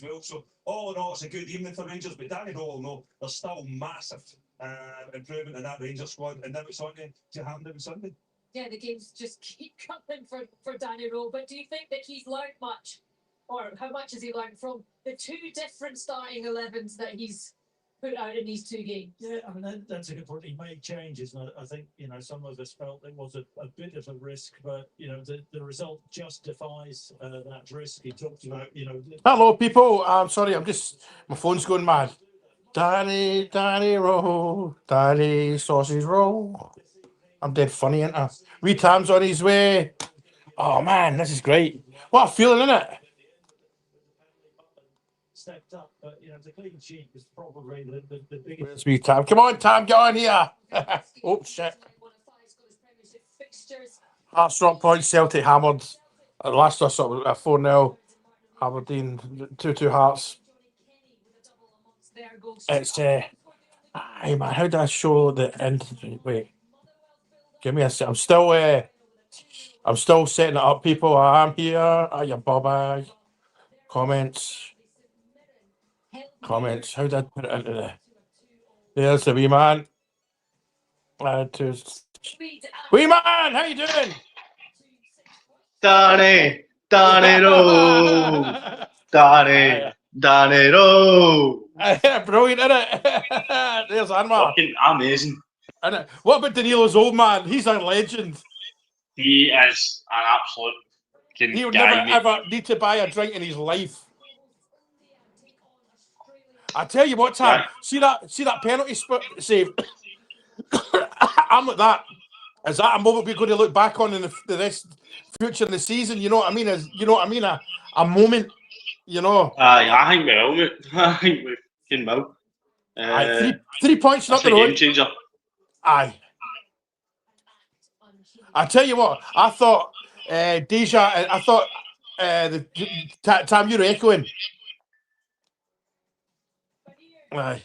well. So all in all, it's a good evening for Rangers. But Danny Rowe will know there's still massive improvement in that Rangers squad. And now it's on to happen every Sunday. Yeah, the games just keep coming for Danny Rowe. But do you think that he's learned much? Or how much has he learned from the two different starting 11s that he's put out in these two games? Yeah, I mean, that's a good point. He made changes, and I think, some of us felt it was a bit of a risk, but, the result justifies that risk. He talked about, Hello, people. I'm sorry, my phone's going mad. Danny roll, Danny sausage roll. I'm dead funny, ain't I? Wee Tam's on his way. Oh, man, this is great. What a feeling, isn't it? Stepped up, but the clean sheet was probably the biggest. Where's Wee Tam? Come on, Tam, get on here. Oh, shit. Hearts Rock Point, Celtic hammered. Last I saw a 4-0. Aberdeen 2-2 Hearts. It's hey man, how do I show the end? Wait, give me a sec. I'm still setting it up, people. I'm here. Are you Bobby? Comments. How did I put it into the? There's the wee man. Wee man, how you doing? Danny Rowe. Danny Rowe. Brilliant, isn't it? There's Anwar. Fucking amazing. Isn't it? What about Danilo's old man? He's a legend. He is an absolute He would guy, never ever need to buy a drink in his life. I tell you what, Tam, see that penalty save? I'm like that. Is that a moment we're going to look back on in the rest future of the season? You know what I mean? A moment. I think we will, mate. I think we can will. 3 points not the road. Game changer. Aye. I tell you what, I thought Tam, you're echoing. Aye.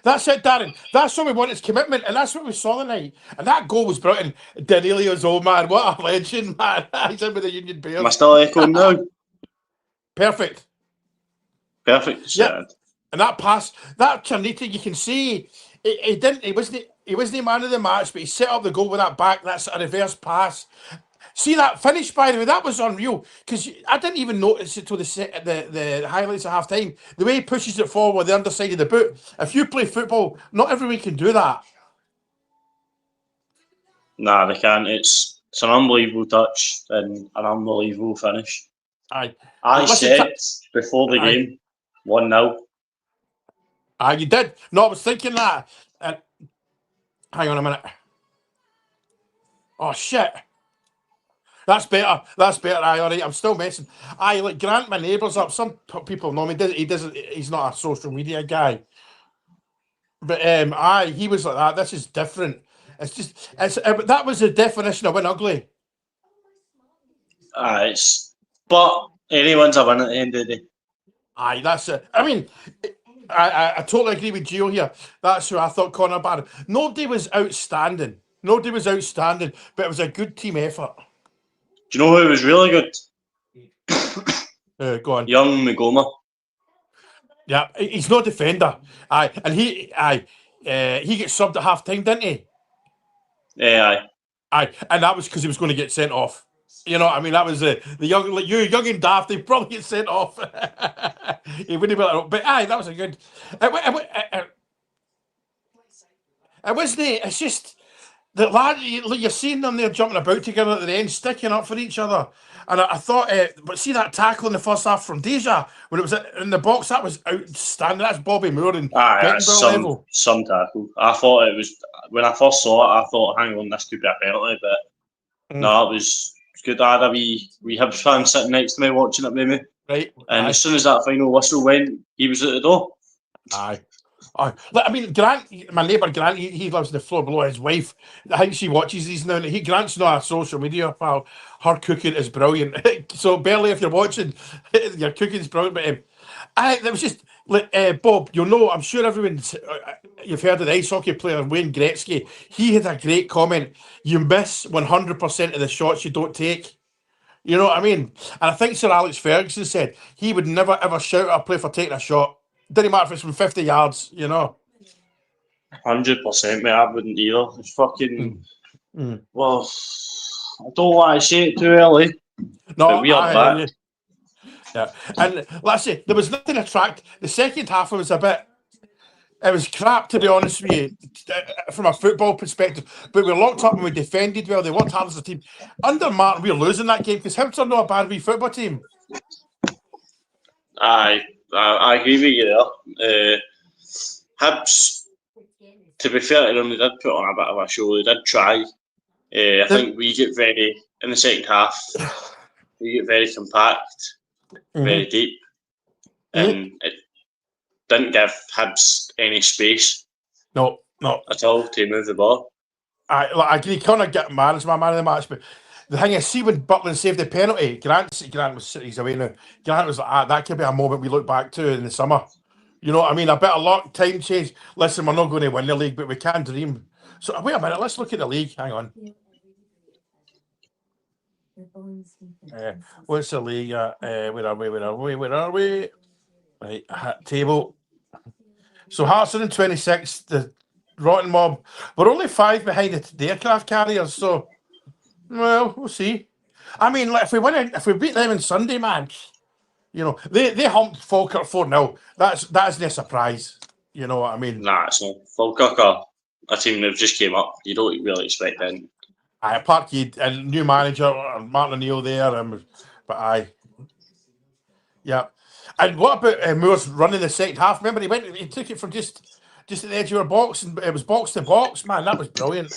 That's it, Darren. That's what we want, is commitment, and that's what we saw tonight. And that goal was brilliant. Danilio's old man, what a legend, man. He's in with the Union Bears. Am I still echoing now? Perfect. Yeah. And that pass, that Charnita, you can see he wasn't man of the match, but he set up the goal with that back. That's a reverse pass. See that finish, by the way, that was unreal, because I didn't even notice it till the highlights at half time. The way he pushes it forward with the underside of the boot. If you play football, not everyone can do that. Nah, they can't. It's an unbelievable touch and an unbelievable finish. Aye. I said before the game, 1-0. Aye, you did. No, I was thinking that. Hang on a minute. Oh, shit. That's better. Aye, all right. I'm still messing. Aye, like Grant, my neighbour's up. Some people know me. He's not a social media guy. But aye, he was like that. This is different. That was the definition of win ugly. But anyone's a win at the end of the day. Aye, that's it. I mean, I totally agree with Gio here. That's who I thought Connor Barron. Nobody was outstanding, but it was a good team effort. Do you know who was really good? Go on. Young Magoma. Yeah, he's not a defender. Aye, and he gets subbed at half time, didn't he? Yeah, aye, and that was because he was going to get sent off. You know what I mean? That was the young, like young and daft. They probably get sent off. He wouldn't be like, but aye, that was a good. It wasn't. It's just the lad. You're seeing them there jumping about together at the end, sticking up for each other. And I thought, but see that tackle in the first half from Deja when it was in the box, that was outstanding. That's Bobby Moore and level. Some tackle. I thought it was when I first saw it. I thought, hang on, this could be a penalty, but no, it was good. I had a wee Hibs fan sitting next to me watching it with me. Right. And as soon as that final whistle went, he was at the door. Aye. I mean, Grant, my neighbour Grant, he lives on the floor below his wife. I think she watches these now. Grant's not a social media pal. Her cooking is brilliant. So, Berlie, if you're watching, your cooking's brilliant. But there was just, Bob, you'll know, I'm sure everyone's, you've heard of the ice hockey player Wayne Gretzky. He had a great comment. You miss 100% of the shots you don't take. You know what I mean? And I think Sir Alex Ferguson said he would never ever shout at a player for taking a shot. Didn't matter if it's from 50 yards, you know. 100%, mate. I wouldn't either. It's fucking. Mm. Well, I don't want to say it too early, No, but we are I back. hear you. Yeah. And let's say there was nothing attract. The second half was a bit. It was crap, to be honest with you, from a football perspective. But we locked up and we defended well. They worked hard as a team. Under Martin, we were losing that game because Hibs are not a bad wee football team. I agree with you there. Hibs, to be fair to them, they did put on a bit of a show. They did try. I think we get very, in the second half, we get very compact, very deep, and it didn't give Hibs any space. No. At all to move the ball. I agree. Connor get man as my man of the match, but the thing is, see when Butland saved the penalty, Grant was he's away now. Grant was like, that could be a moment we look back to in the summer. You know what I mean? A bit of luck, time change. Listen, we're not going to win the league, but we can dream. So wait a minute, let's look at the league. Hang on. What's the league? Where are we? Right, table. So Hearts are in 26th. The Rotten Mob. We're only 5 behind the aircraft carriers, so well, we'll see. I mean, like, if we beat them on Sunday, man, you know, they humped Falkirk 4-0. That's no surprise. You know what I mean? Nah, it's not. Falkirk are a team that just came up. You don't really expect them. Parkhead and new manager Martin O'Neill there, but yeah. And what about Moore's running the second half? Remember, he took it from just at the edge of our box, and it was box to box. Man, that was brilliant.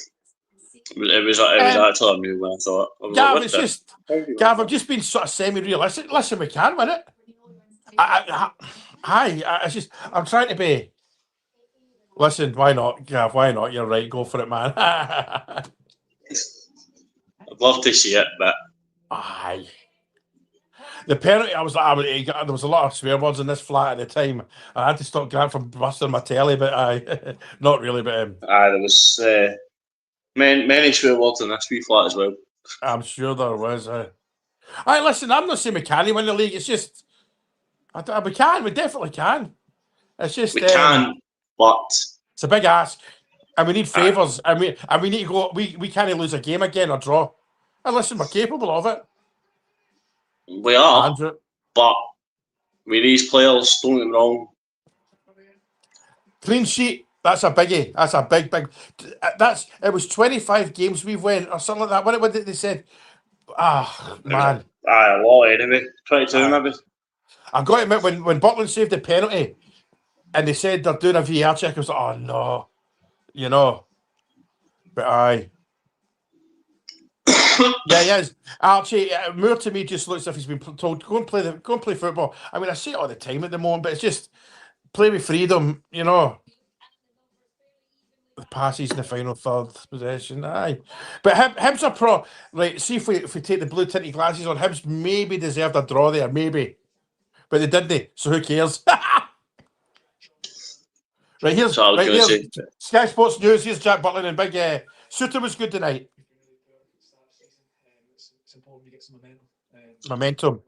It was actually a new one. I thought. Gav, I've just been sort of semi-realistic. Listen, we can win it. I'm trying to be. Listen, why not, Gav? Why not? You're right. Go for it, man. I'd love to see it, but aye. The penalty, there was a lot of swear words in this flat at the time. I had to stop Grant from busting my telly, but not really. But there was many swear words in this wee flat as well. I'm sure there was. Listen, I'm not saying we can't win the league. It's just we definitely can. It's just we can, but it's a big ask, and we need favours, and we need to go. We can't lose a game again or draw. And listen, we're capable of it. We are, Andrew. But with these players, don't get me wrong. Clean sheet, that's a biggie. That's a big. It was 25 games we've won or something like that. What did they say? Man. A lot anyway. 22 maybe. I've got to admit, when Butland saved the penalty and they said they're doing a VAR check, I was like, oh no. You know. But aye. Yeah, he is. Archie, Moore to me just looks as if he's been told, go and play football. I mean, I say it all the time at the moment, but it's just play with freedom, you know. The passes in the final third possession, aye. But Hibs are pro. Right, see if we take the blue tinted glasses on, Hibs maybe deserved a draw there, maybe. But they didn't, so who cares? Right, here's Sky Sports News. Here's Jack Butland and big Suter was good tonight. It's important to get some momentum.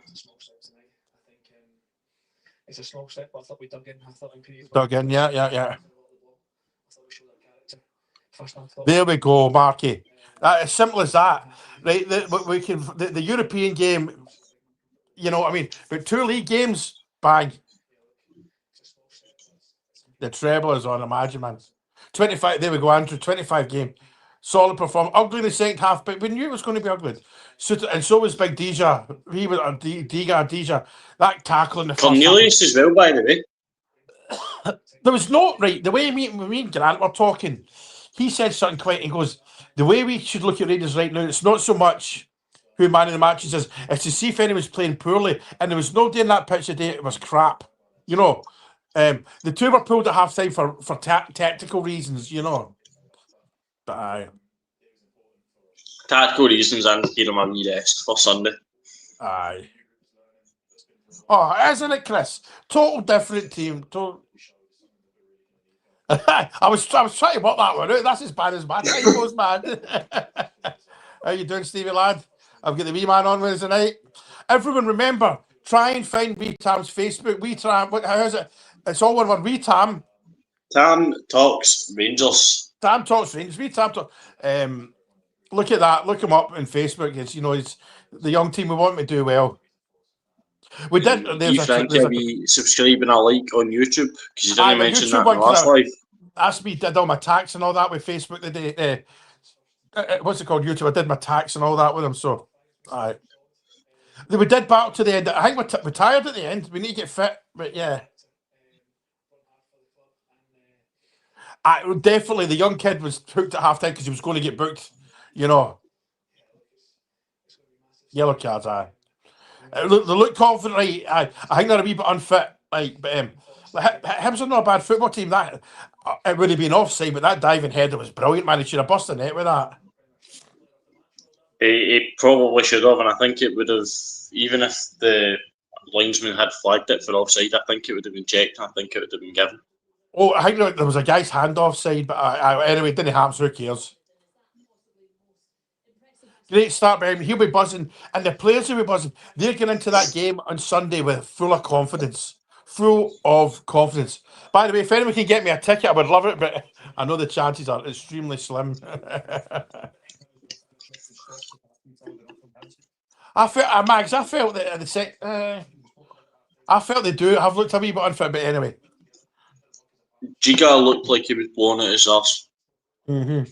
It's a small step, but I thought we dug in. Yeah. There we go, Marky. As simple as that, right? The European game. You know what I mean? But 2 league games, bang. The treble is on, imagine, man. 25, there we go, Andrew. 25 game. Solid performance. Ugly in the second half, but we knew it was going to be ugly. And so was Big Deja. He was Deja. That tackle in the Cornelius as well, by the way. There was no, right, the way me and Grant were talking, he said something quite, he goes, the way we should look at Rangers right now, it's not so much who man of the matches is, it's to see if anyone's playing poorly. And there was nobody in that pitch today, it was crap. You know, the 2 were pulled at half time for tactical reasons, you know. But aye. Tactical reasons and give him a wee rest for Sunday. Aye. Oh, isn't it, Chris? Total different team. I was trying to work that one out. That's as bad as my time goes, man. How you doing, Stevie lad? I've got the wee man on Wednesday night. Everyone remember, try and find Wee Tam's Facebook. Wee Tam, how is it? It's all one word. Wee Tam. Tam Talks Rangers. Tam Talks Rangers. Wee Tam Talk. Look at that. Look him up on Facebook. It's it's the young team. We want him to do well. We did. You Frankie, are we subscribing a like on YouTube? Because you didn't mention that in the last live. That's me. Did all my tax and all that with Facebook the day. What's it called? YouTube. I did my tax and all that with them. So, all right. We did battle to the end. I think we're tired at the end. We need to get fit. But yeah. Definitely the young kid was hooked at half time because he was going to get booked. Yellow cards. They look confident, right? I think they're a wee bit unfit. Like, but Hibs are not a bad football team. That it would have been offside, but that diving header was brilliant, man. He should have busted the net with that. He probably should have, and I think it would have, even if the linesman had flagged it for offside, I think it would have been checked. I think it would have been given. Oh, I think there was a guy's hand offside, but anyway, it didn't happen. So who cares? Great start, Brian. He'll be buzzing, and the players will be buzzing. They're going into that game on Sunday with full of confidence. By the way, if anyone can get me a ticket, I would love it, but I know the chances are extremely slim. I felt, Mags, I felt that I felt they do. I've looked a wee bit unfit, but anyway. Giga looked like he was blowing at his arse. Mm-hmm.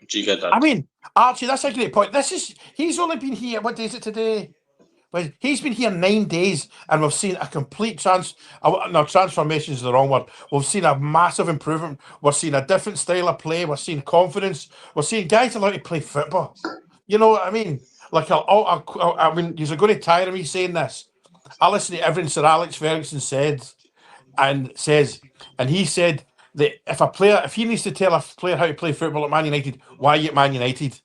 Giga did. I mean, Archie, that's a great point. He's only been here, what day is it today? Well, he's been here 9 days, and we've seen a complete transformation is the wrong word. We've seen a massive improvement. We're seeing a different style of play. We're seeing confidence. We're seeing guys allowed to play football. You know what I mean? Like, I mean, you're going to tire me saying this. I listen to everything Sir Alex Ferguson said, and he said that if he needs to tell a player how to play football at Man United, why are you at Man United?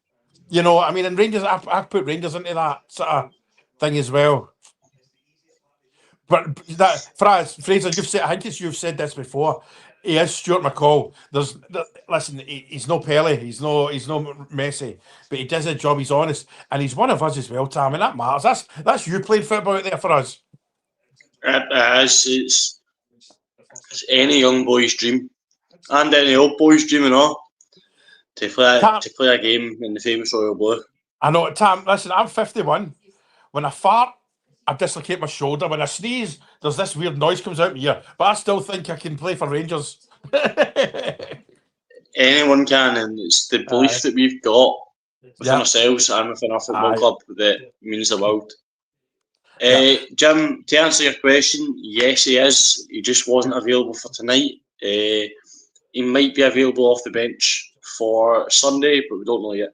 You know, I mean, and Rangers, I've put Rangers into that sort of thing as well. But that, Fraser, I think you've said this before. He is Stuart McCall. Listen, he's no Pele, he's no Messi, but he does a job. He's honest, and he's one of us as well, Tam, and that matters. That's you playing football out there for us. It's any young boy's dream, and any old boy's dream, and all, to play a game in the famous Royal Blue. I know, Tam. Listen, I'm 51. When I fart, I dislocate my shoulder. When I sneeze, there's this weird noise comes out of my ear. But I still think I can play for Rangers. Anyone can, and it's the belief that we've got within ourselves and within our football club that means the world. Jim, to answer your question, yes, he is. He just wasn't available for tonight. He might be available off the bench for Sunday, but we don't know yet.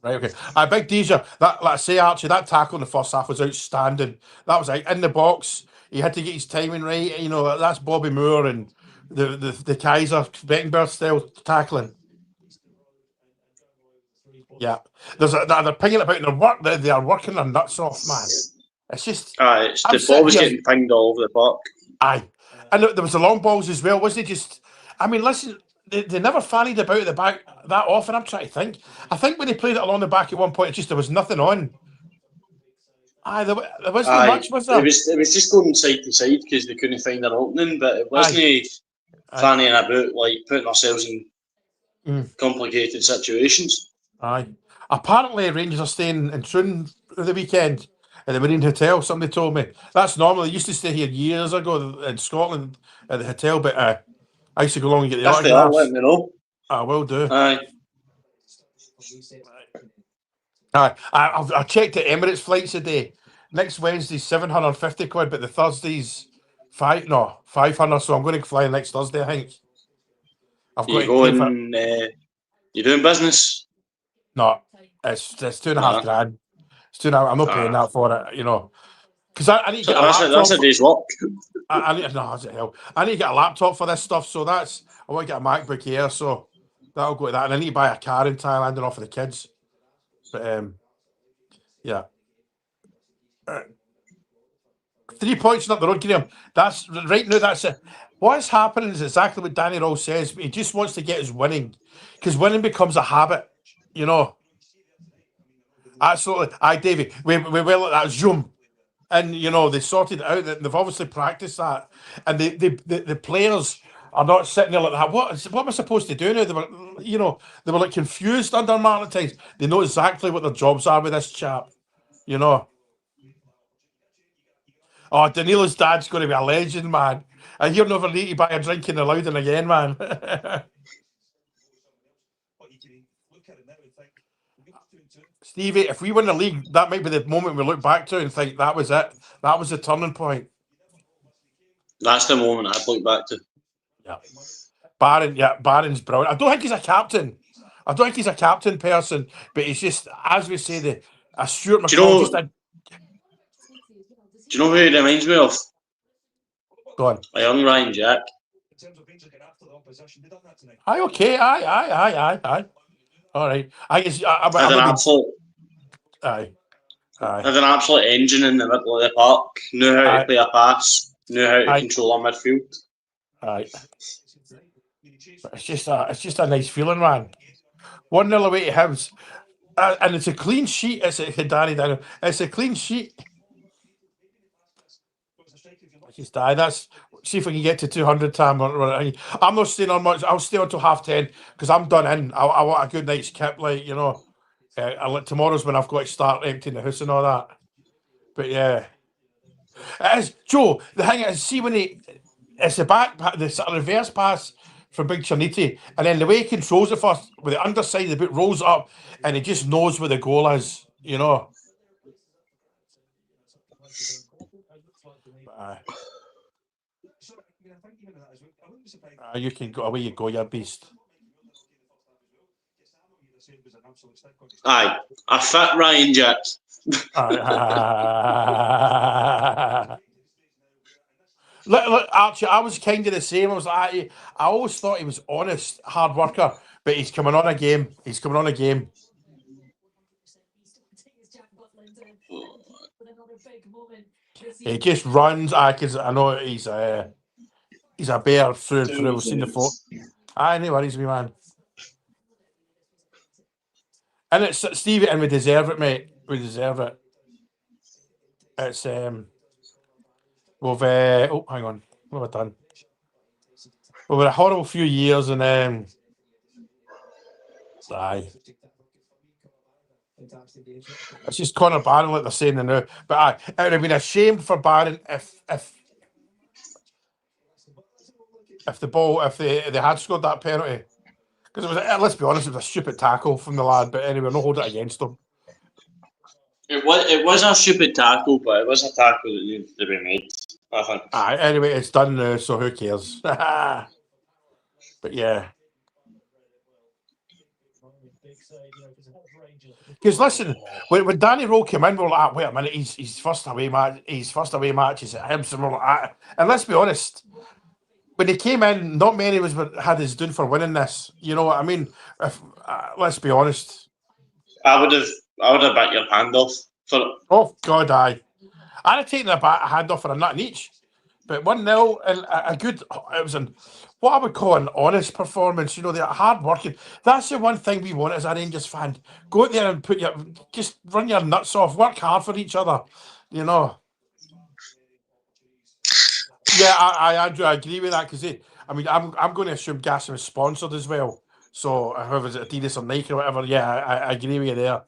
Right, okay. Big Deja, let's say, Archie, that tackle in the first half was outstanding. That was in the box. He had to get his timing right. You know, that's Bobby Moore and the Kaiser Beckenbauer style tackling. Yeah. They're pinging about their work. They are working their nuts off, man. It's just... the ball was getting pinged all over the park. Aye. And there was the long balls as well, wasn't it? Just... I mean, listen... They never fannied about the back that often. I'm trying to think. I think when they played it along the back at one point, there was nothing on. There wasn't much, was there? It was just going side to side because they couldn't find an opening, but it wasn't fannying about, like putting ourselves in complicated situations. Aye. Apparently, Rangers are staying in Troon the weekend at the Marine Hotel. Somebody told me that's normal. They used to stay here years ago in Scotland at the hotel, but. I used to go along and get the autographs. Let me know. I will do. Aye. I checked the Emirates flights today. Next Wednesday's £750, but the Thursday's 500. So I'm going to fly next Thursday, I think. You doing business? No, it's £2.5 grand. It's £2.5. I'm not paying that for it, you know. Because I need to get a laptop. That's a day's work. I need to get a laptop for this stuff, so I want to get a MacBook Air, so that'll go to that. And I need to buy a car in Thailand and all for the kids. But yeah. 3 points up the road, Graham. That's right now. That's it. What's happening is exactly what Danny Rose says. But he just wants to get his winning, because winning becomes a habit, you know. Absolutely. Aye, Davey. We will let that zoom. And you know, they sorted it out. They've obviously practiced that. And the players are not sitting there like that. What am I supposed to do now? They were, you know, they were like confused under Martin at times. They know exactly what their jobs are with this chap. You know. Oh, Danilo's dad's going to be a legend, man. And he'll never need to buy a drink in the Loudon again, man. Stevie, if we win the league, that might be the moment we look back to and think that was it. That was the turning point. That's the moment I'd look back to. Yeah. Barron's brilliant. I don't think he's a captain. I don't think he's a captain person, but he's just, as we say, a Stuart McCall. Do you know who he reminds me of? Go on. A young Ryan Jack. Aye, okay. Aye. All right. Had an absolute engine in the middle of the park. Knew how to play a pass. Knew how to control a midfield. Aye. It's just a nice feeling, man. 1-0 away to Hibs, and it's a clean sheet. It's a clean sheet. Just die. That's see if we can get to 200 time. I'm not staying on much. I'll stay until 10:30 because I'm done in. I want a good night's kip, like you know. Tomorrow's when I've got to start emptying the house and all that. But yeah, it is Joe. The thing is, see when it's the the reverse pass from Big Chernity, and then the way he controls it first with the underside of the boot rolls up, and he just knows where the goal is. You know. You can go away. You go, you beast. Aye, a fat Ryan Jack. Look, Archie, I was kind of the same. I was like, I always thought he was honest, hard worker, but he's coming on a game. He just runs. Because I know he's a bear through and through. We've seen the folk. No worries, me man. And it's Stevie, and we deserve it, mate. We deserve it. It's we've oh, hang on, what have I done? We've had a horrible few years, and aye. It's just Conor Barron, like they're saying now. But aye, it would have been a shame for Barron if they had scored that penalty. Because it was, let's be honest, it was a stupid tackle from the lad. But anyway, no hold it against him. It was a stupid tackle, but it was a tackle that needed to be made, I think. Anyway, it's done now, so who cares? But yeah. Because listen, when Danny Rowe came in, we were like, wait a minute, he's first away matches at Hibs, and we're like, and let's be honest, when he came in, not many had his done for winning this. You know what I mean? Let's be honest. I would have backed your hand off for it. Oh God, I'd have taken a hand off for a nut in each. But 1-0 and a good. It was what I would call an honest performance. You know, they're hard working. That's the one thing we want as a Rangers fan. Go out there and just run your nuts off. Work hard for each other. You know. Yeah, I agree with that because I'm going to assume Gas was sponsored as well. So whoever is it, Adidas or Nike or whatever. Yeah, I agree with you there.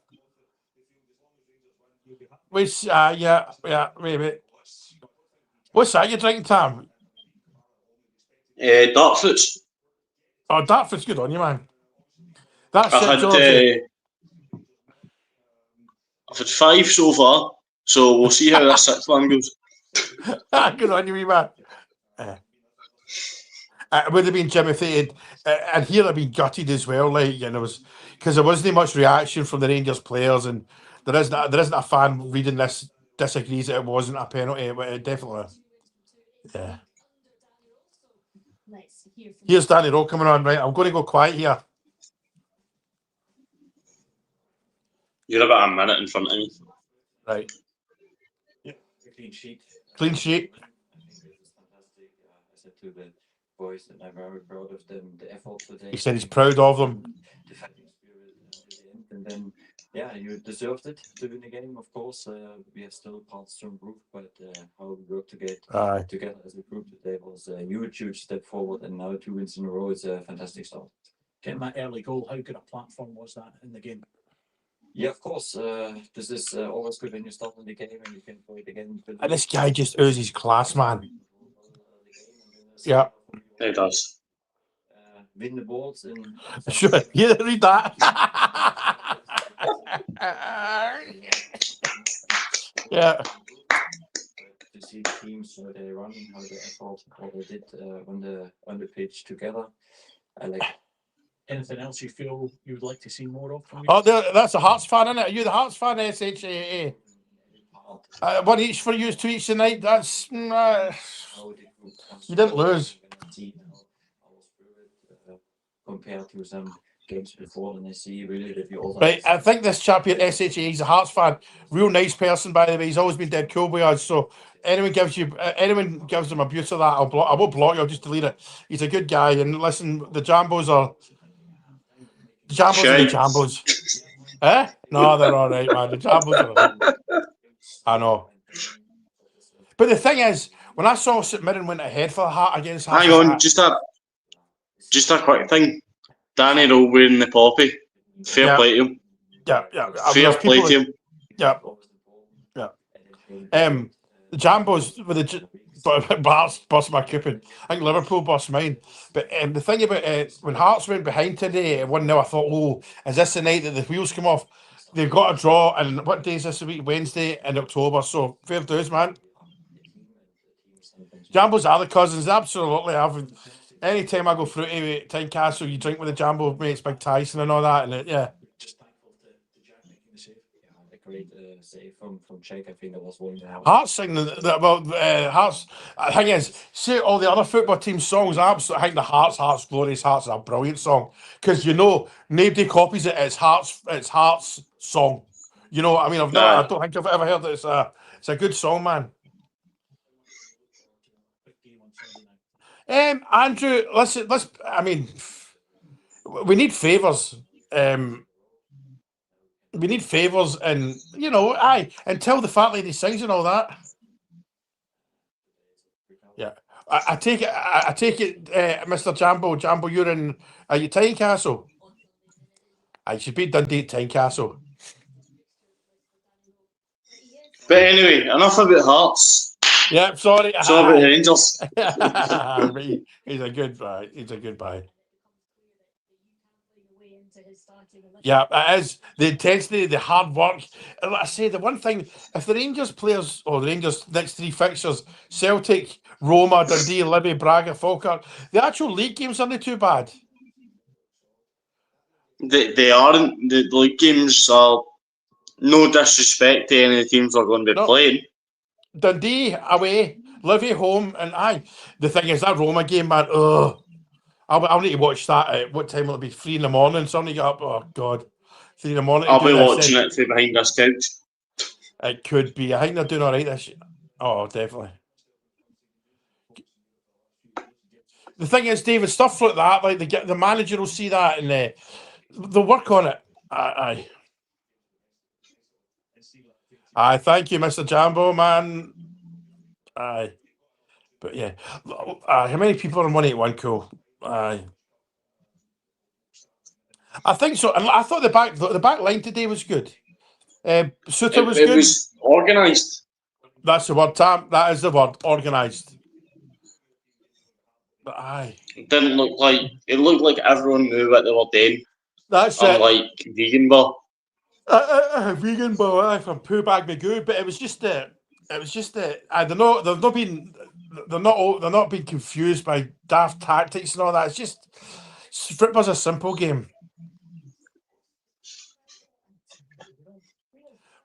Which yeah, maybe. What's that you're drinking, Tam? Dartfoots. Oh, Dartford's good on you, man. That's I've had 5 so far, so we'll see how that 6th one goes. Good on you, man. It would have been Jim if they had, and here I've been gutted as well, like, and it was because there wasn't much reaction from the Rangers players, and there isn't a fan reading this disagrees that it wasn't a penalty. It definitely, yeah. Here's Danny Rowe coming on, right? I'm going to go quiet here. You're about a minute in front of me. Right. Yeah, clean sheet. Clean sheet. I said to the boys that I'm very proud of them, the effort today. He said he's proud of them. The fighting spirit and then Yeah, you deserved it to win the game. Of course, we have still parts to improve, but how we work Aye. together as a group today was a huge step forward. And now 2 wins in a row is a fantastic start. Getting that early goal, how good a platform was that in the game? Yeah, of course. This is always good when you start in the game and you can play it again. And this guy just oozes class, man. Yeah. He does. Win the balls in. Sure, you read that. Yeah. To see the teams how they run, how they effort, what they did on the pitch together. I like. Anything else you feel you would like to see more of from you? Oh, that's a Hearts fan, isn't it? Are you the Hearts fan, SHAA? One each for you, 2 each tonight. That's you didn't lose. Compared to some games before, and I see really that you all. Right, I think this chap here, SHA, he's a Hearts fan. Real nice person, by the way. He's always been dead cool with us. So anyone gives him abuse of that, I won't block you. I'll just delete it. He's a good guy. And listen, the Jambos are the Jambos. Eh? No, they're all right, man. The Jambos are all right. I know. But the thing is, when I saw St Mirren went ahead for the Heart against Hearts, Hang on, just a quick thing. Danny Rowe wearing the poppy. Fair play to him. Yeah. Fair play to him. Yeah. The Jambos with the Hearts bust my coupon. I think Liverpool bust mine. But the thing about when Hearts went behind today at 1-0, I thought, oh, is this the night that the wheels come off? They've got a draw, and what day is this week? Wednesday in October. So fair dues, man. Jambos are the cousins, absolutely. Anytime I go through to Tynecastle, you drink with the Jambo mates, Big Tyson and all that, and yeah. Just thankful to Jack making the save. Yeah, a great save from Czech. I think that was one. Hearts sing Hearts. The thing is, see all the other football team songs. I think the Hearts, Glorious Hearts is a brilliant song because nobody copies it. It's Hearts song. You know what I mean? I don't think I've ever heard it. It's a good song, man. Andrew, listen. We need favours. We need favours, and until the fat lady sings and all that. Yeah, I take it, Mr. Jambo, you're in. Are you Tynecastle? I should be Dundee at Tynecastle. But anyway, enough about Hearts. Yeah, sorry. It's all about the Rangers. He's a good guy. He's a good guy. Yeah, it is. The intensity, the hard work. And like I say, the one thing, if the Rangers players, or the Rangers next 3 fixtures, Celtic, Roma, Dundee, Libby, Braga, Falkirk, the actual league games aren't too bad. They aren't. The league games are no disrespect to any of the teams we're going to be playing. Dundee away, Livy home, and the thing is that Roma game, man. I'll need to watch that. At what time will it be? 3 in the morning. Somebody get up. Oh God, 3 in the morning. I'll be watching it from behind this couch. It could be. I think they're doing all right this year. Oh, definitely. The thing is, David, stuff like that, like the manager will see that and they'll work on it. Aye. Thank you, Mr. Jambo, man. Aye. But yeah. How many people are on 181? Cool. Aye. I think so. I thought the back line today was good. Suter was good. It was organised. That's the word, Tam. That is the word. Organised. But aye. It didn't look like it looked like everyone knew what they were doing. That's unlike Vegan Ball. Vegan Ball from Pooh Bag Magoo, but it was just they're not being confused by daft tactics and all that. It's just football's a simple game.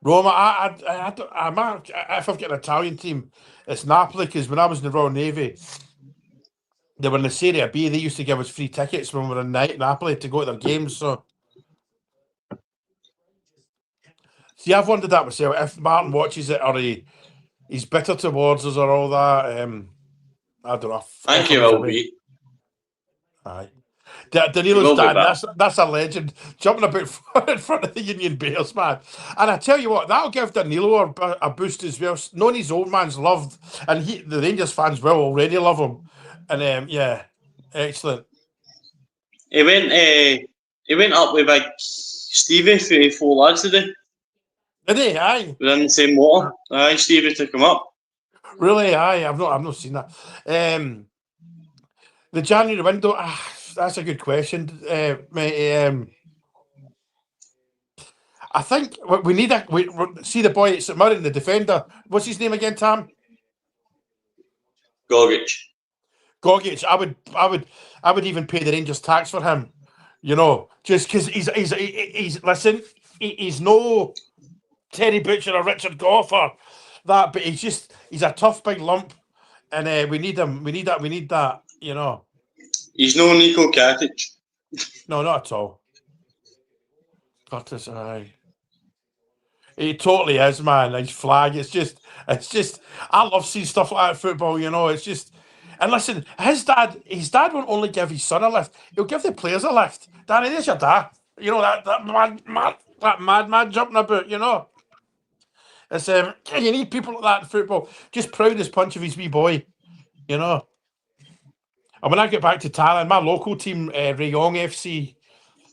Roma, if I've got an Italian team, it's Napoli, because when I was in the Royal Navy, they were in the Serie B. They used to give us free tickets when we were in Napoli to go to their games. So, see, I've wondered that myself. If Martin watches it, or he's bitter towards us, or all that, I don't know. I think he will be. Aye. Danilo's will be dad, better. that's a legend, jumping about in front of the Union Bears, man. And I tell you what, that'll give Danilo a boost as well. Knowing his old man's loved, and the Rangers fans will already love him. And yeah, excellent. He went up with big Stevie for 4 lads today. Did he? Aye. We're in the same water. Aye, Stevie took him up. Really? Aye. I've not seen that. The January window. That's a good question, mate. I think we need see the boy at St Mirren, the defender. What's his name again, Tam? Gogic. I would even pay the Rangers tax for him. You know, just because he's no Terry Butcher or Richard Goff or that, but he's a tough big lump, and we need him. We need that. You know. He's no Nico Katic. No, not at all. Curtis, aye. He totally is, man. His flag. It's just. I love seeing stuff like that in football. You know, it's just. And listen, his dad won't only give his son a lift; he'll give the players a lift. Danny, there's your dad. You know that madman jumping about. You know, it's you need people like that in football. Just proud as punch of his wee boy. You know. And when I get back to Thailand, my local team, Rayong FC,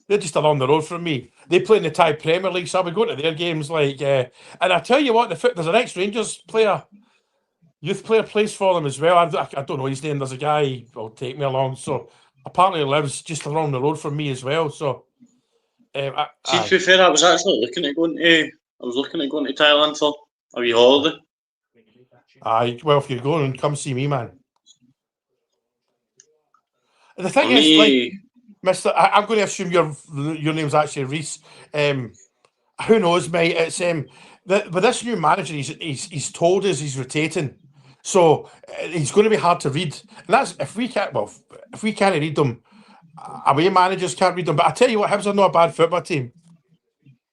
they're just along the road from me. They play in the Thai Premier League, so I'll be going to their games. And I tell you what, there's an ex-Rangers player, youth player plays for them as well. I don't know his name. There's a guy who'll take me along. So apparently he lives just along the road from me as well. So, to be fair, I was actually looking at going to Thailand for a wee holiday. Aye, well, if you're going, come see me, man. The thing is, like, Mister, I'm going to assume your name's actually Reese. Who knows, mate? It's with this new manager, he's told us he's rotating, so he's going to be hard to read. And that's if we can't read them, away managers can't read them. But I tell you what, Hibs are not a bad football team.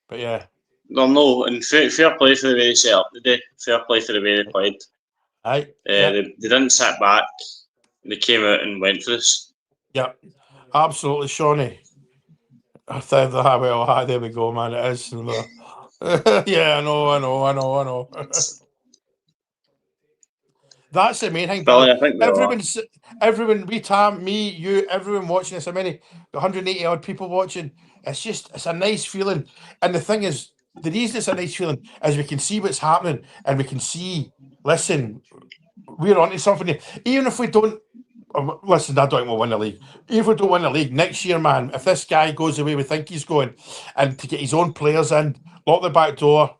But yeah, no, and fair play for the way they set up today. Fair play for the way they played. Aye, they didn't sit back. They came out and went for us. Yeah, absolutely, Shawnee. I thought that well. There we go, man. It is. Yeah, I know. That's the main thing. Billy, I think everyone, Wee Tam, me, you, everyone watching this. 180 odd people watching. It's a nice feeling. And the thing is, the reason it's a nice feeling is we can see what's happening, and we can see. Listen, we're onto something. Even if we don't. Listen, I don't think we'll win the league. Even if we don't win the league next year, man, if this guy goes the way we think he's going, and to get his own players in, lock the back door,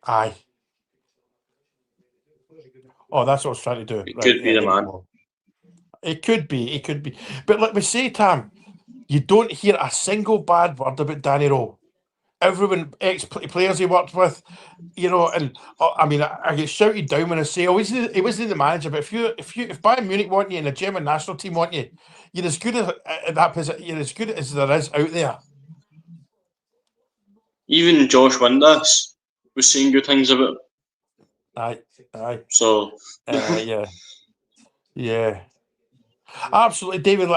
aye. Oh, that's what I was trying to do. It could be the man. It could be. But like we say, Tam, you don't hear a single bad word about Danny Rowe. Everyone, ex-players he worked with, you know, and I get shouted down when I say, "Oh, he wasn't the manager." But if Bayern Munich want you and the German national team want you, you're as good at that position. You're as good as there is out there. Even Josh Windass was saying good things about him. Aye. So, yeah. Absolutely, David.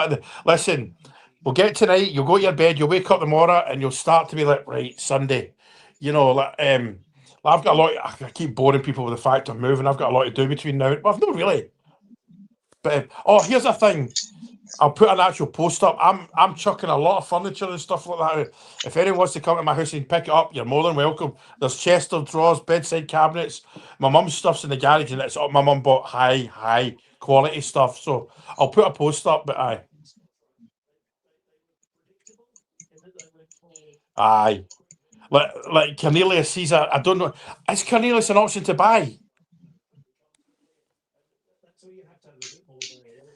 Listen. We'll get tonight. You'll go to your bed. You'll wake up tomorrow, and you'll start to be like, right, Sunday. You know, I've got a lot. I keep boring people with the fact I'm moving. I've got a lot to do between now. Well, I've not really. But here's the thing. I'll put an actual post up. I'm chucking a lot of furniture and stuff like that. If anyone wants to come to my house and pick it up, you're more than welcome. There's chest of drawers, bedside cabinets. My mum's stuff's in the garage, and it's up. My mum bought high quality stuff. So I'll put a post up. But aye. Aye. Like Cornelius Caesar, I don't know. Is Cornelius an option to buy?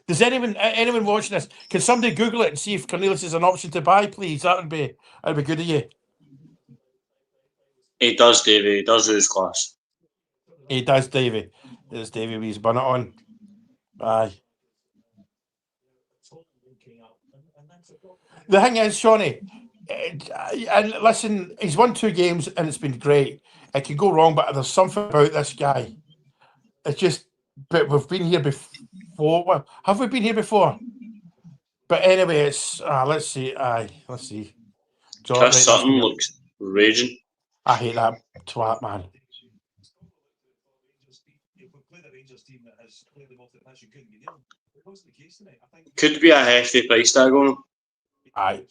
Does anyone watching this? Can somebody Google it and see if Cornelius is an option to buy, please? That'd be good of you. He does, Davey. He does lose class. He does, Davey. There's Davey with his bonnet on. Aye. The thing is, Shawnee, and listen, he's won 2 games and it's been great. It could go wrong, but there's something about this guy. It's just, but we've been here before. Have we been here before? But anyway, it's let's see. Let's see. Chris Sutton looks raging. I hate that twat, man. Could be a hefty price tag on him. Aye,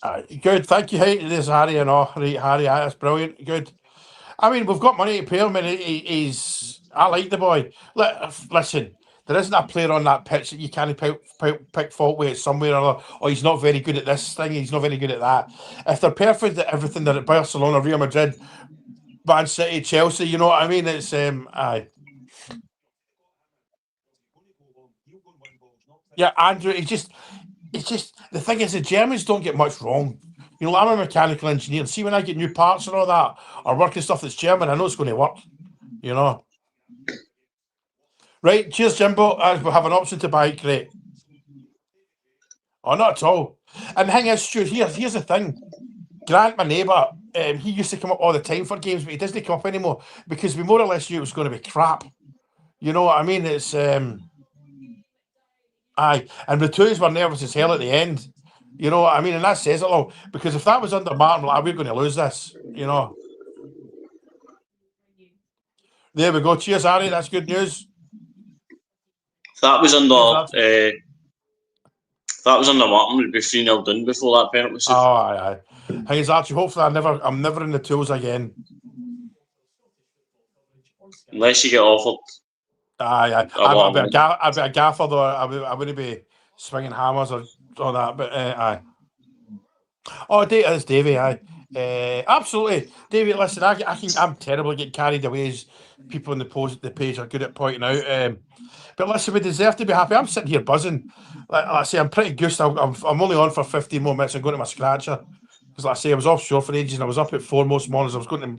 good. Thank you. Hey, there's Harry and all. Right, Harry, that's brilliant. Good. I mean, we've got money to pay him, and he's. I like the boy. Listen, there isn't a player on that pitch that you can't pick fault with somewhere or other. Or he's not very good at this thing. He's not very good at that. If they're perfect at everything, they're at Barcelona, Real Madrid, Man City, Chelsea. You know what I mean? It's aye. Yeah, Andrew. It's just the thing is the Germans don't get much wrong. You know, I'm a mechanical engineer. See, when I get new parts and all that, or working stuff that's German, I know it's going to work. You know. Right, cheers, Jimbo. We have an option to buy. Great. Oh, not at all. And the thing is, Stu, here's the thing. Grant, my neighbour, he used to come up all the time for games, but he doesn't come up anymore because we more or less knew it was going to be crap. You know what I mean? It's aye, and the twos were nervous as hell at the end. You know what I mean? And that says it all. Because if that was under Martin, like, we're going to lose this. You know. There we go. Cheers, Harry. That's good news. That was under Martin. We'd be 3-0 done before that penalty. Oh, aye. Hey, it's actually hopefully I'm never in the tools again. Unless you get offered. Aye. I'd be a gaffer though. I wouldn't be swinging hammers or all that. But aye. Oh, it's Davey. Aye. Absolutely, Davey. Listen, I'm terrible at getting carried away. As people on the page are good at pointing out. But listen, we deserve to be happy. I'm sitting here buzzing. Like I say, I'm pretty goosed. I'm only on for 15 more minutes. I'm going to my scratcher because, like I say, I was offshore for ages and I was up at 4 most mornings. I was going to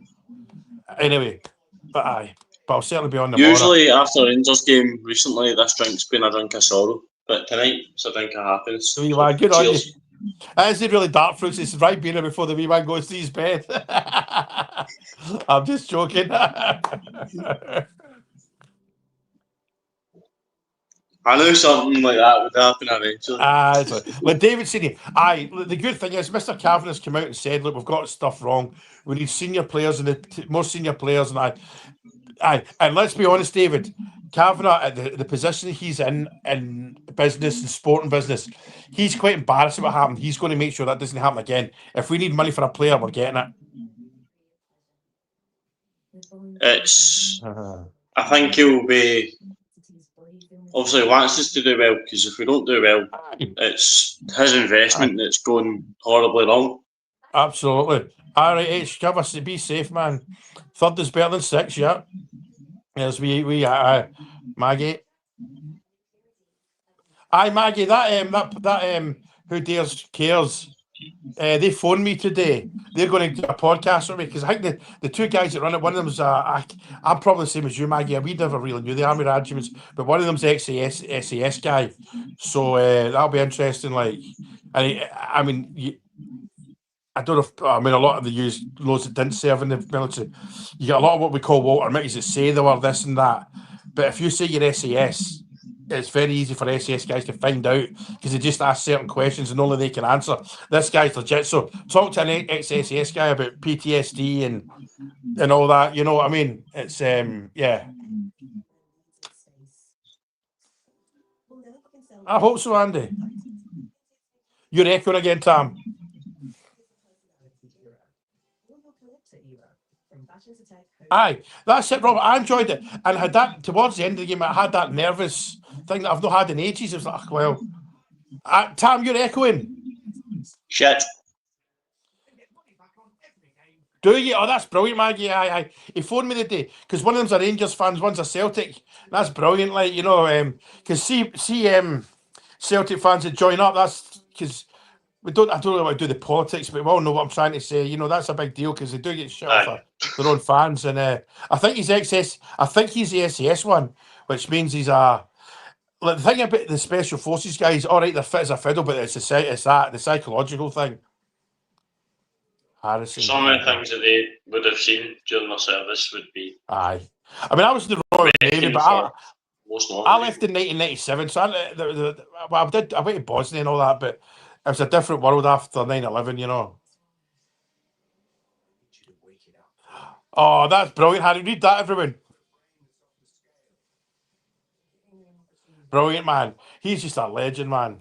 anyway. But aye. But I'll certainly be on the usually morning. After Rangers game recently, this drink's been a drink of sorrow. But tonight it's a drink of happiness. So you are good on you. Is it really dark fruits? It's right beer before the wee man goes to his bed. I'm just joking. I knew something like that would happen eventually. Like David said, the good thing is Mr. Cavan has come out and said, look, we've got stuff wrong. We need senior players and more senior players. And let's be honest, David, Kavanagh at the position he's in business and sporting business, he's quite embarrassed about what happened. He's going to make sure that doesn't happen again. If we need money for a player, we're getting it. I think he'll be. Obviously, he wants us to do well because if we don't do well, it's his investment that's going horribly wrong. Absolutely. All right, H, give us be safe, man. Third is better than 6, yeah. Yes, we Maggie. Aye, Maggie, that Who Dares Cares. They phoned me today. They're going to do a podcast with me because I think the two guys that run it, one of them's I'm probably the same as you, Maggie. We never really knew the Army regiments, but one of them's SAS guy. So that'll be interesting. Like, I mean, I don't know if a lot of the use those that didn't serve in the military. You get a lot of what we call Walter Mitties that say they were this and that. But if you say you're SAS, it's very easy for SAS guys to find out because they just ask certain questions and only they can answer. This guy's legit. So talk to an ex-SAS guy about PTSD and all that. You know what I mean? It's yeah. I hope so, Andy. You're echoing again, Tam. Aye, that's it, Robert. I enjoyed it, and had that towards the end of the game. I had that nervous thing that I've not had in ages. It was like, well, Tam, you're echoing. Shit. Do you? Oh, that's brilliant, Maggie. Aye. He phoned me the day because one of them's a Rangers fans, one's a Celtic. That's brilliant. Like, you know, because see, Celtic fans that join up. That's because. I don't really want to do the politics, but we all know what I'm trying to say. You know, that's a big deal because they do get shit for their own fans. And I think he's I think he's the SAS one, which means he's a. Like, the thing about the special forces guys, all right, they're fit as a fiddle, but it's the psychological thing. Harrison. Some of the things that they would have seen during their service would be. Aye, I mean, I was in the Royal Navy, but I left in 1997, so I went to Bosnia and all that, but. It was a different world after 9/11, you know. Oh, that's brilliant, Harry. Read that, everyone. Brilliant, man. He's just a legend, man.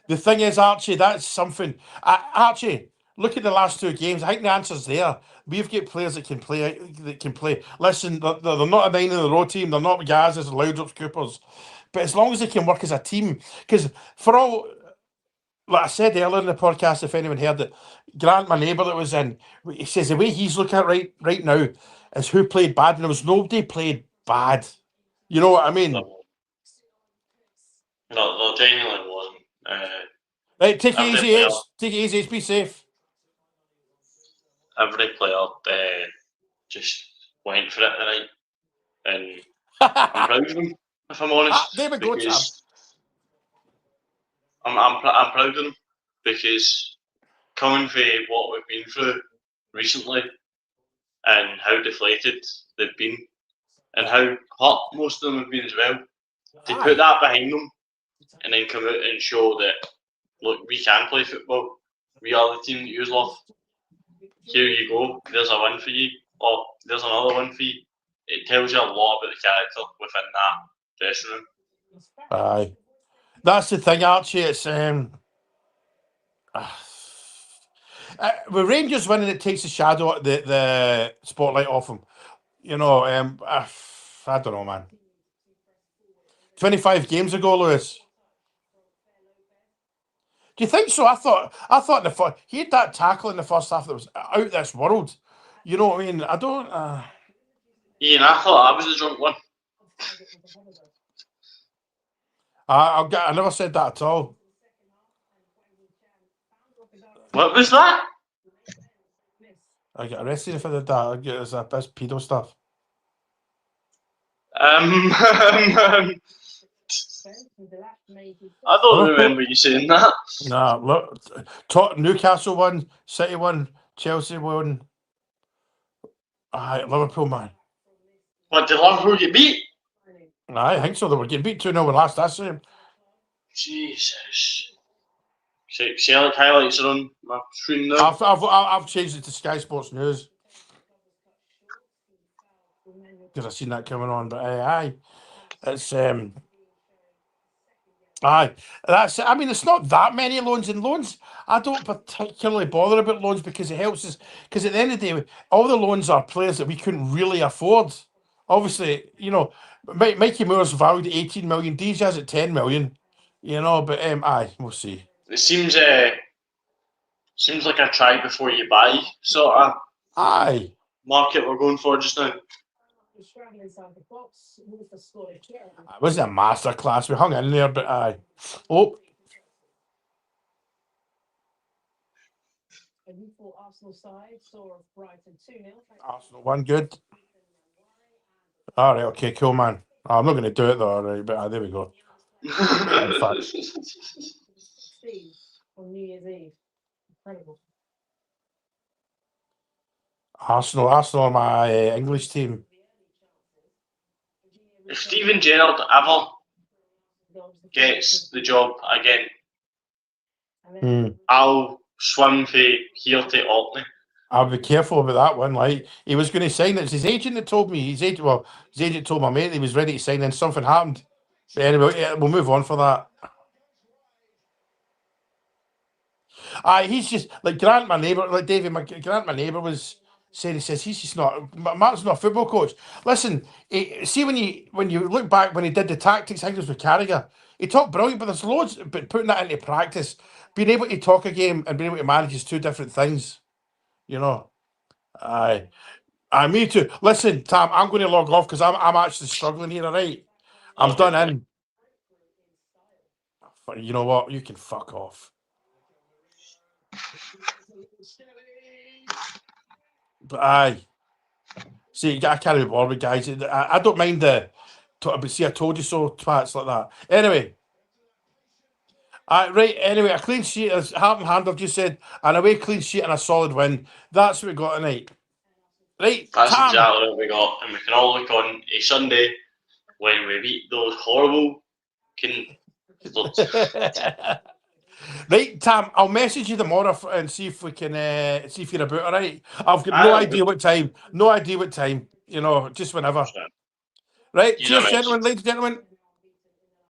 The thing is, Archie, that's something. Archie, look at the last two games. I think the answer's there. We've got players that can play. Listen, they're not a 9-in-a-row team. They're not Gazas and Loudrops Coopers. But as long as they can work as a team, because for all, like I said earlier in the podcast, if anyone heard it, Grant, my neighbour that was in, he says the way he's looking at right now is who played bad, and there was nobody played bad. You know what I mean? No, genuinely wasn't. Right, take it Every easy, player- H. Take it easy, H. Be safe. Every player just went for it tonight, and I'm proud of them. If I'm honest, There we go, chap. I'm proud of them because coming from what we've been through recently and how deflated they've been and how hurt most of them have been as well, to put that behind them and then come out and show that, look, we can play football. We are the team that you love. Here you go. There's a win for you. Or there's another win for you. It tells you a lot about the character within that dressing room. Aye. That's the thing, Archie. It's with Rangers winning, it takes the shadow, the spotlight off them. You know, I don't know, man. 25 games ago, Lewis. Do you think so? I thought he had that tackle in the first half that was out this world. You know what I mean? I don't. Ian, I thought I was the drunk one. I never said that at all. What was that? I get arrested if I did that. I get it's a bit pedo stuff. I don't remember you saying that. Nah, look, Newcastle won, City won, Chelsea won. Aye, Liverpool, man. What, did Liverpool get beat? Aye, I think so. They were getting beat 2-0 last. That's it. Jesus. See, like highlights are on my screen now. I've changed it to Sky Sports News because I've seen that coming on. But aye, it's aye. That's. I mean, it's not that many loans. And loans, I don't particularly bother about loans because it helps us. Because at the end of the day, all the loans are players that we couldn't really afford. Obviously, you know, Mikey Moore's valued at 18 million. DJ's at 10 million. You know, but aye, we'll see. It seems like a try before you buy sort of Aye. market we're going for just now. It wasn't a masterclass. We hung in there, but aye. Oh. Arsenal won, good. All right, okay, cool, man. I'm not going to do it though, all right, but there we go. Arsenal, my English team. If Steven Gerrard ever gets the job again, I'll swim from here to Orkney. I'll be careful about that one. Like he was going to sign it. It's his agent that told me. His agent told my mate he was ready to sign. Then something happened. But anyway, we'll move on for that. He's just like Grant, my neighbour. Like Grant, my neighbour was saying. He says he's just not. Mark's not a football coach. Listen, see when you look back when he did the tactics, I think it was with Carragher. He talked brilliant, but there's loads. But putting that into practice, being able to talk a game and being able to manage is two different things. You know, me too. Listen, Tam, I'm going to log off because I'm actually struggling here. All right, I'm done in. You know what? You can fuck off. But aye, see, I can't be bothered with guys. I don't mind but see, I told you so. Twats like that. Anyway. Right, anyway, a clean sheet, as Harp and Handel just said, an away clean sheet and a solid win. That's what we got tonight. Right, that's Tam. exactly what we got. And we can all look on a Sunday when we beat those horrible Right, Tam, I'll message you tomorrow and see if we can see if you're about. All right, I've got no idea what time. No idea what time. You know, just whenever. Right, cheers, gentlemen, ladies and gentlemen.